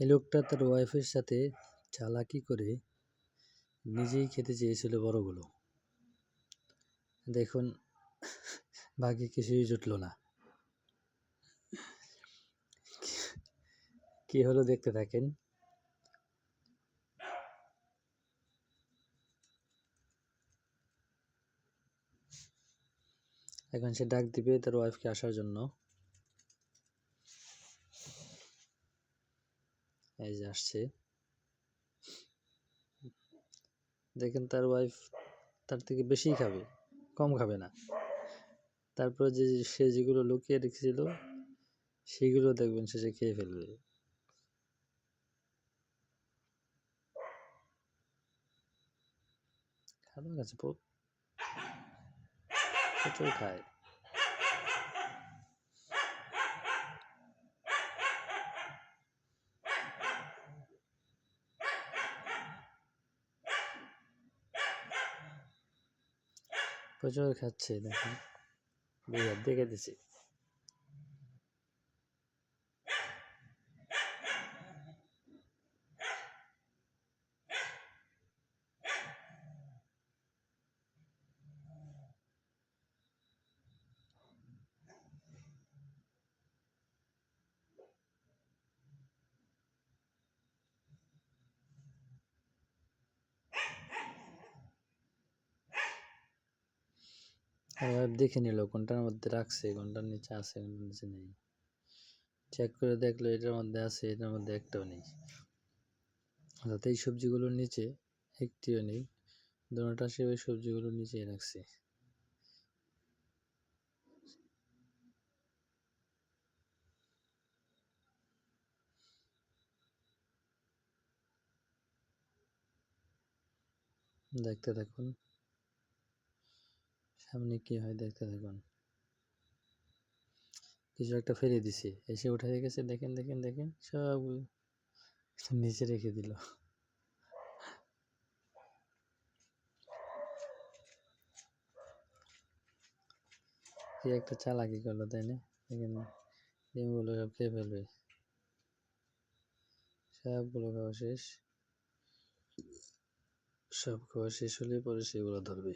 এই লোকটা তার ওয়াইফের সাথে চালাকি করে নিজেই খেতে চেয়েছিল বড়গুলো। দেখুন ভাগ্যে কিছুই জুটল না। কি হলো দেখতে থাকেন। এখন সে ডাক দিবে তার ওয়াইফকে আসার জন্য। এই যে আসছে, দেখেন তার ওয়াইফ তার থেকে বেশি খাবে, কম খাবে না। তারপর যে সে যেগুলো লুকিয়ে রেখেছিল সেগুলো দেখবেন শেষে খেয়ে ফেলবে। খারাপ আছে, প্রচুর খায়। প্রচুর খাচ্ছে, দেখেন দেখে দিছি। দেখে নিল কোনটার মধ্যে রাখছে, কোনটার নিচে আছে, কোনটার নিচে নেই। চেক করে দেখলো এটার মধ্যে আছে, এটার মধ্যে একটাও নেই। অর্থাৎ এই সবজিগুলোর নিচে একটিও নেই, দুটোটা সে ওই সবজিগুলোর নিচেই রাখছে। দেখতে থাকুন সামনে কি হয়, দেখতে থাকুন। কিছু একটা ফেলে দিছে, এসে উঠে গেছে, দেখেন দেখেন দেখেন সব নিচে রেখে দিল। কি একটা চালাকি করলো, তাই না? দেখেন ডিমগুলো সব খেয়ে ফেলবে। সবগুলো খাওয়া শেষ, সব খাওয়া শেষ হলে পরে সেগুলো ধরবে।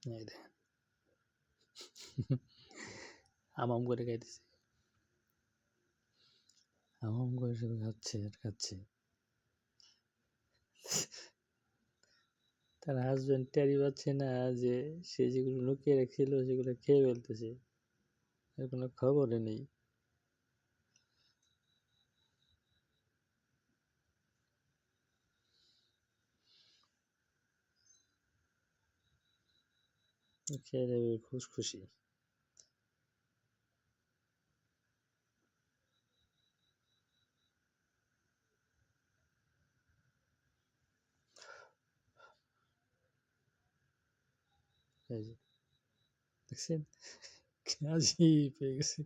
এই দেখেন আম করে খাইতেছে, আম করে শুধু খাচ্ছে আর খাচ্ছে। তার হাজবেন্ড টেরি পাচ্ছে না যে সে যেগুলো লুকিয়ে রেখেছিল সেগুলো খেয়ে ফেলতেছে, এর কোনো খবরই নেই। খেয়ে যাবে খুশখুশি। এই যে দেখছেন কাজই পেয়ে গেছে।